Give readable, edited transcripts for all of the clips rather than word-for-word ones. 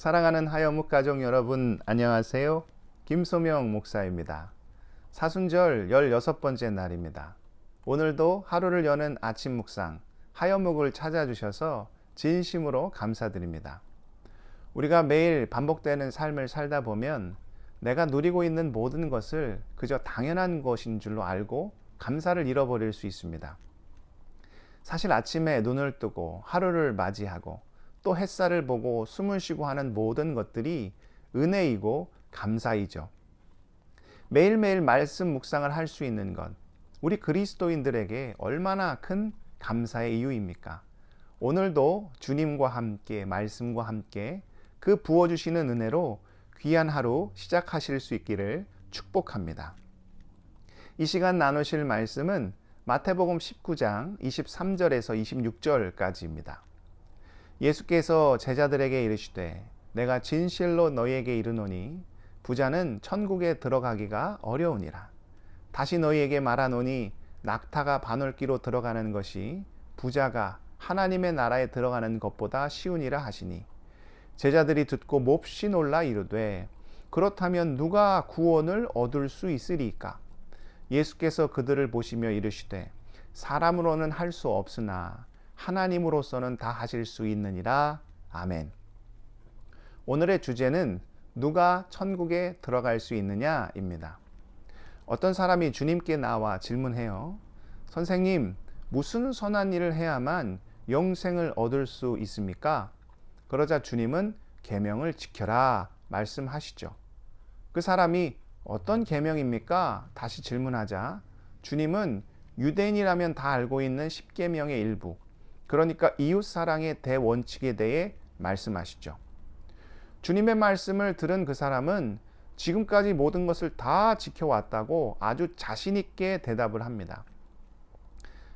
사랑하는 하여묵 가족 여러분, 안녕하세요. 김소명 목사입니다. 사순절 16번째 날입니다. 오늘도 하루를 여는 아침 묵상, 하여묵을 찾아주셔서 진심으로 감사드립니다. 우리가 매일 반복되는 삶을 살다 보면 내가 누리고 있는 모든 것을 그저 당연한 것인 줄로 알고 감사를 잃어버릴 수 있습니다. 사실 아침에 눈을 뜨고 하루를 맞이하고 또 햇살을 보고 숨을 쉬고 하는 모든 것들이 은혜이고 감사이죠. 매일매일 말씀 묵상을 할 수 있는 것, 우리 그리스도인들에게 얼마나 큰 감사의 이유입니까? 오늘도 주님과 함께, 말씀과 함께 그 부어주시는 은혜로 귀한 하루 시작하실 수 있기를 축복합니다. 이 시간 나누실 말씀은 마태복음 19장 23절에서 26절까지입니다. 예수께서 제자들에게 이르시되 내가 진실로 너희에게 이르노니 부자는 천국에 들어가기가 어려우니라. 다시 너희에게 말하노니 낙타가 바늘귀로 들어가는 것이 부자가 하나님의 나라에 들어가는 것보다 쉬우니라 하시니 제자들이 듣고 몹시 놀라 이르되 그렇다면 누가 구원을 얻을 수 있으리까? 예수께서 그들을 보시며 이르시되 사람으로는 할 수 없으나 하나님으로서는 다 하실 수 있느니라. 아멘. 오늘의 주제는 누가 천국에 들어갈 수 있느냐입니다. 어떤 사람이 주님께 나와 질문해요. 선생님, 무슨 선한 일을 해야만 영생을 얻을 수 있습니까? 그러자 주님은 계명을 지켜라 말씀하시죠. 그 사람이 어떤 계명입니까? 다시 질문하자 주님은 유대인이라면 다 알고 있는 10계명의 일부, 그러니까 이웃사랑의 대원칙에 대해 말씀하시죠. 주님의 말씀을 들은 그 사람은 지금까지 모든 것을 다 지켜왔다고 아주 자신 있게 대답을 합니다.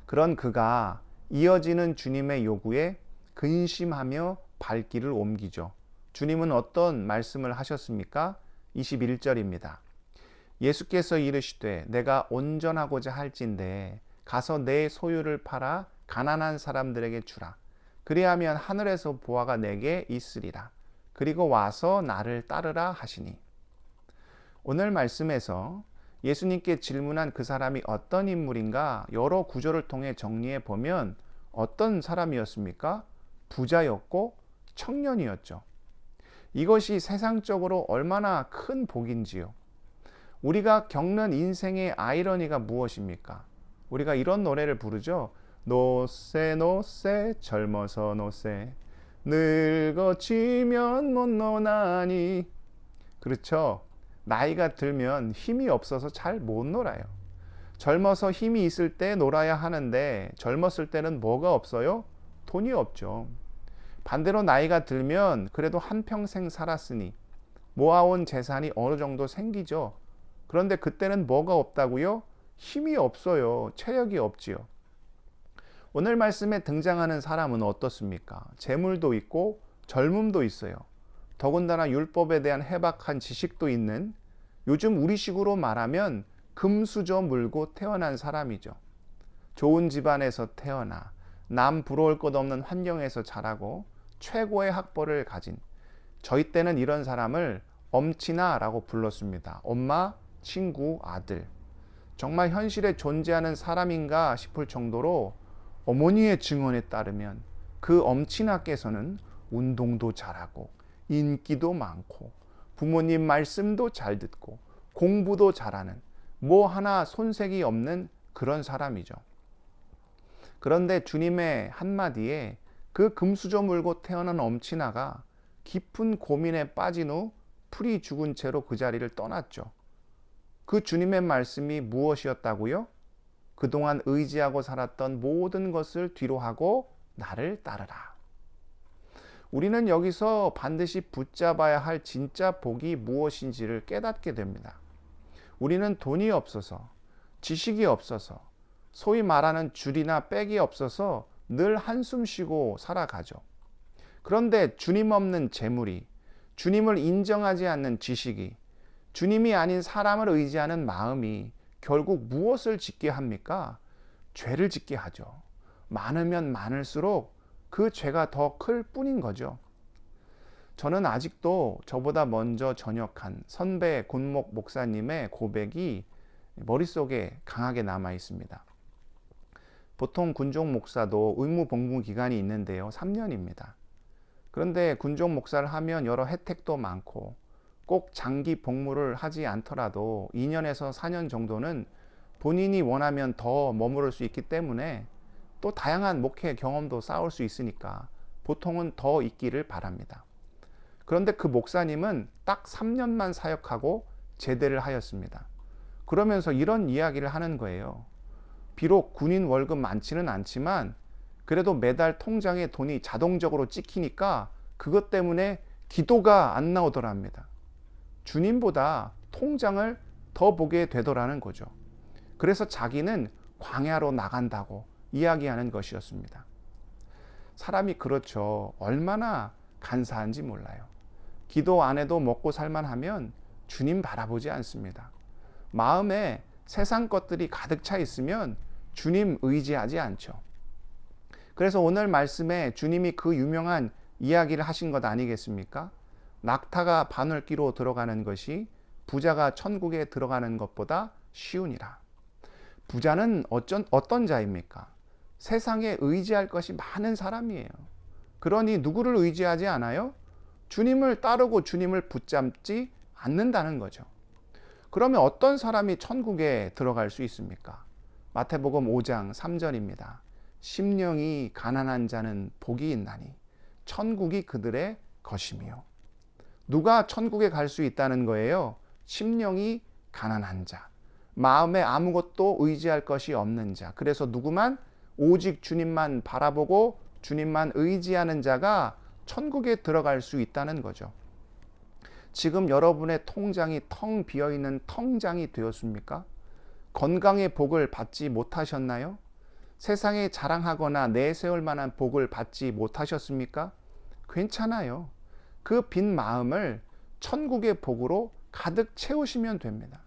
그런 그가 이어지는 주님의 요구에 근심하며 발길을 옮기죠. 주님은 어떤 말씀을 하셨습니까? 21절입니다. 예수께서 이르시되 내가 온전하고자 할진대 가서 내 소유를 팔아 가난한 사람들에게 주라. 그리하면 하늘에서 보화가 내게 있으리라. 그리고 와서 나를 따르라 하시니. 오늘 말씀에서 예수님께 질문한 그 사람이 어떤 인물인가 여러 구절을 통해 정리해 보면 어떤 사람이었습니까? 부자였고 청년이었죠. 이것이 세상적으로 얼마나 큰 복인지요. 우리가 겪는 인생의 아이러니가 무엇입니까? 우리가 이런 노래를 부르죠. 노세 노세 젊어서 노세 늙어지면 못 노나니. 그렇죠. 나이가 들면 힘이 없어서 잘 못 놀아요. 젊어서 힘이 있을 때 놀아야 하는데 젊었을 때는 뭐가 없어요? 돈이 없죠. 반대로 나이가 들면 그래도 한평생 살았으니 모아온 재산이 어느 정도 생기죠. 그런데 그때는 뭐가 없다고요? 힘이 없어요. 체력이 없지요. 오늘 말씀에 등장하는 사람은 어떻습니까? 재물도 있고 젊음도 있어요. 더군다나 율법에 대한 해박한 지식도 있는, 요즘 우리식으로 말하면 금수저 물고 태어난 사람이죠. 좋은 집안에서 태어나 남 부러울 것 없는 환경에서 자라고 최고의 학벌을 가진, 저희 때는 이런 사람을 엄친아라고 불렀습니다. 엄마, 친구, 아들. 정말 현실에 존재하는 사람인가 싶을 정도로 어머니의 증언에 따르면 그 엄친아께서는 운동도 잘하고 인기도 많고 부모님 말씀도 잘 듣고 공부도 잘하는, 뭐 하나 손색이 없는 그런 사람이죠. 그런데 주님의 한마디에 그 금수저 물고 태어난 엄친아가 깊은 고민에 빠진 후 풀이 죽은 채로 그 자리를 떠났죠. 그 주님의 말씀이 무엇이었다고요? 그동안 의지하고 살았던 모든 것을 뒤로하고 나를 따르라. 우리는 여기서 반드시 붙잡아야 할 진짜 복이 무엇인지를 깨닫게 됩니다. 우리는 돈이 없어서, 지식이 없어서, 소위 말하는 줄이나 빽이 없어서 늘 한숨 쉬고 살아가죠. 그런데 주님 없는 재물이, 주님을 인정하지 않는 지식이, 주님이 아닌 사람을 의지하는 마음이 결국 무엇을 짓게 합니까? 죄를 짓게 하죠. 많으면 많을수록 그 죄가 더 클 뿐인 거죠. 저는 아직도 저보다 먼저 전역한 선배 군목 목사님의 고백이 머릿속에 강하게 남아 있습니다. 보통 군종 목사도 의무 복무 기간이 있는데요. 3년입니다. 그런데 군종 목사를 하면 여러 혜택도 많고 꼭 장기 복무를 하지 않더라도 2년에서 4년 정도는 본인이 원하면 더 머무를 수 있기 때문에 또 다양한 목회 경험도 쌓을 수 있으니까 보통은 더 있기를 바랍니다. 그런데 그 목사님은 딱 3년만 사역하고 제대를 하였습니다. 그러면서 이런 이야기를 하는 거예요. 비록 군인 월급 많지는 않지만 그래도 매달 통장에 돈이 자동적으로 찍히니까 그것 때문에 기도가 안 나오더랍니다. 주님보다 통장을 더 보게 되더라는 거죠. 그래서 자기는 광야로 나간다고 이야기하는 것이었습니다. 사람이 그렇죠. 얼마나 간사한지 몰라요. 기도 안 해도 먹고 살만하면 주님 바라보지 않습니다. 마음에 세상 것들이 가득 차 있으면 주님 의지하지 않죠. 그래서 오늘 말씀에 주님이 그 유명한 이야기를 하신 것 아니겠습니까? 낙타가 바늘귀로 들어가는 것이 부자가 천국에 들어가는 것보다 쉬우니라. 부자는 어떤 자입니까? 세상에 의지할 것이 많은 사람이에요. 그러니 누구를 의지하지 않아요? 주님을 따르고 주님을 붙잡지 않는다는 거죠. 그러면 어떤 사람이 천국에 들어갈 수 있습니까? 마태복음 5장 3절입니다. 심령이 가난한 자는 복이 있나니 천국이 그들의 것이며. 누가 천국에 갈 수 있다는 거예요? 심령이 가난한 자, 마음에 아무것도 의지할 것이 없는 자. 그래서 누구만? 오직 주님만 바라보고 주님만 의지하는 자가 천국에 들어갈 수 있다는 거죠. 지금 여러분의 통장이 텅 비어있는 텅장이 되었습니까? 건강의 복을 받지 못하셨나요? 세상에 자랑하거나 내세울 만한 복을 받지 못하셨습니까? 괜찮아요. 그 빈 마음을 천국의 복으로 가득 채우시면 됩니다.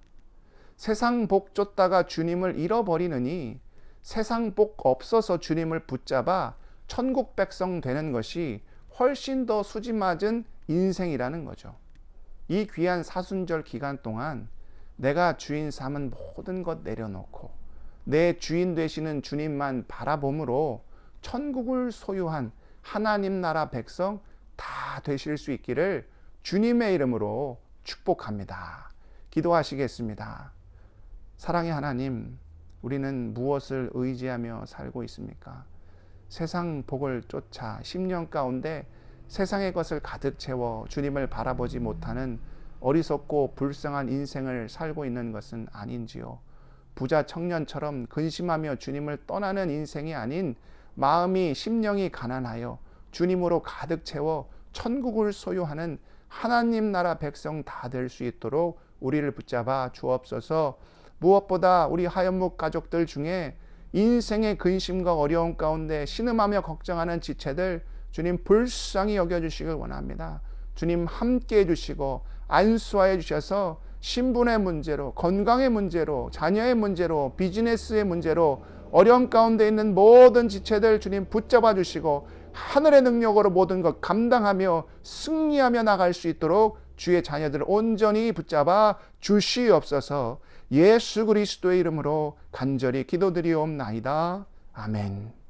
세상 복 쫓다가 주님을 잃어버리느니 세상 복 없어서 주님을 붙잡아 천국 백성 되는 것이 훨씬 더 수지 맞은 인생이라는 거죠. 이 귀한 사순절 기간 동안 내가 주인 삼은 모든 것 내려놓고 내 주인 되시는 주님만 바라봄으로 천국을 소유한 하나님 나라 백성 다 되실 수 있기를 주님의 이름으로 축복합니다. 기도하시겠습니다. 사랑의 하나님, 우리는 무엇을 의지하며 살고 있습니까? 세상 복을 쫓아 10년 가운데 세상의 것을 가득 채워 주님을 바라보지 못하는 어리석고 불쌍한 인생을 살고 있는 것은 아닌지요. 부자 청년처럼 근심하며 주님을 떠나는 인생이 아닌 마음이 심령이 가난하여 주님으로 가득 채워 천국을 소유하는 하나님 나라 백성 다 될 수 있도록 우리를 붙잡아 주옵소서. 무엇보다 우리 하연묵 가족들 중에 인생의 근심과 어려움 가운데 신음하며 걱정하는 지체들 주님 불쌍히 여겨주시길 원합니다. 주님 함께 해주시고 안수하여 주셔서 신분의 문제로, 건강의 문제로, 자녀의 문제로, 비즈니스의 문제로 어려움 가운데 있는 모든 지체들 주님 붙잡아 주시고 하늘의 능력으로 모든 것 감당하며 승리하며 나갈 수 있도록 주의 자녀들을 온전히 붙잡아 주시옵소서. 예수 그리스도의 이름으로 간절히 기도드리옵나이다. 아멘.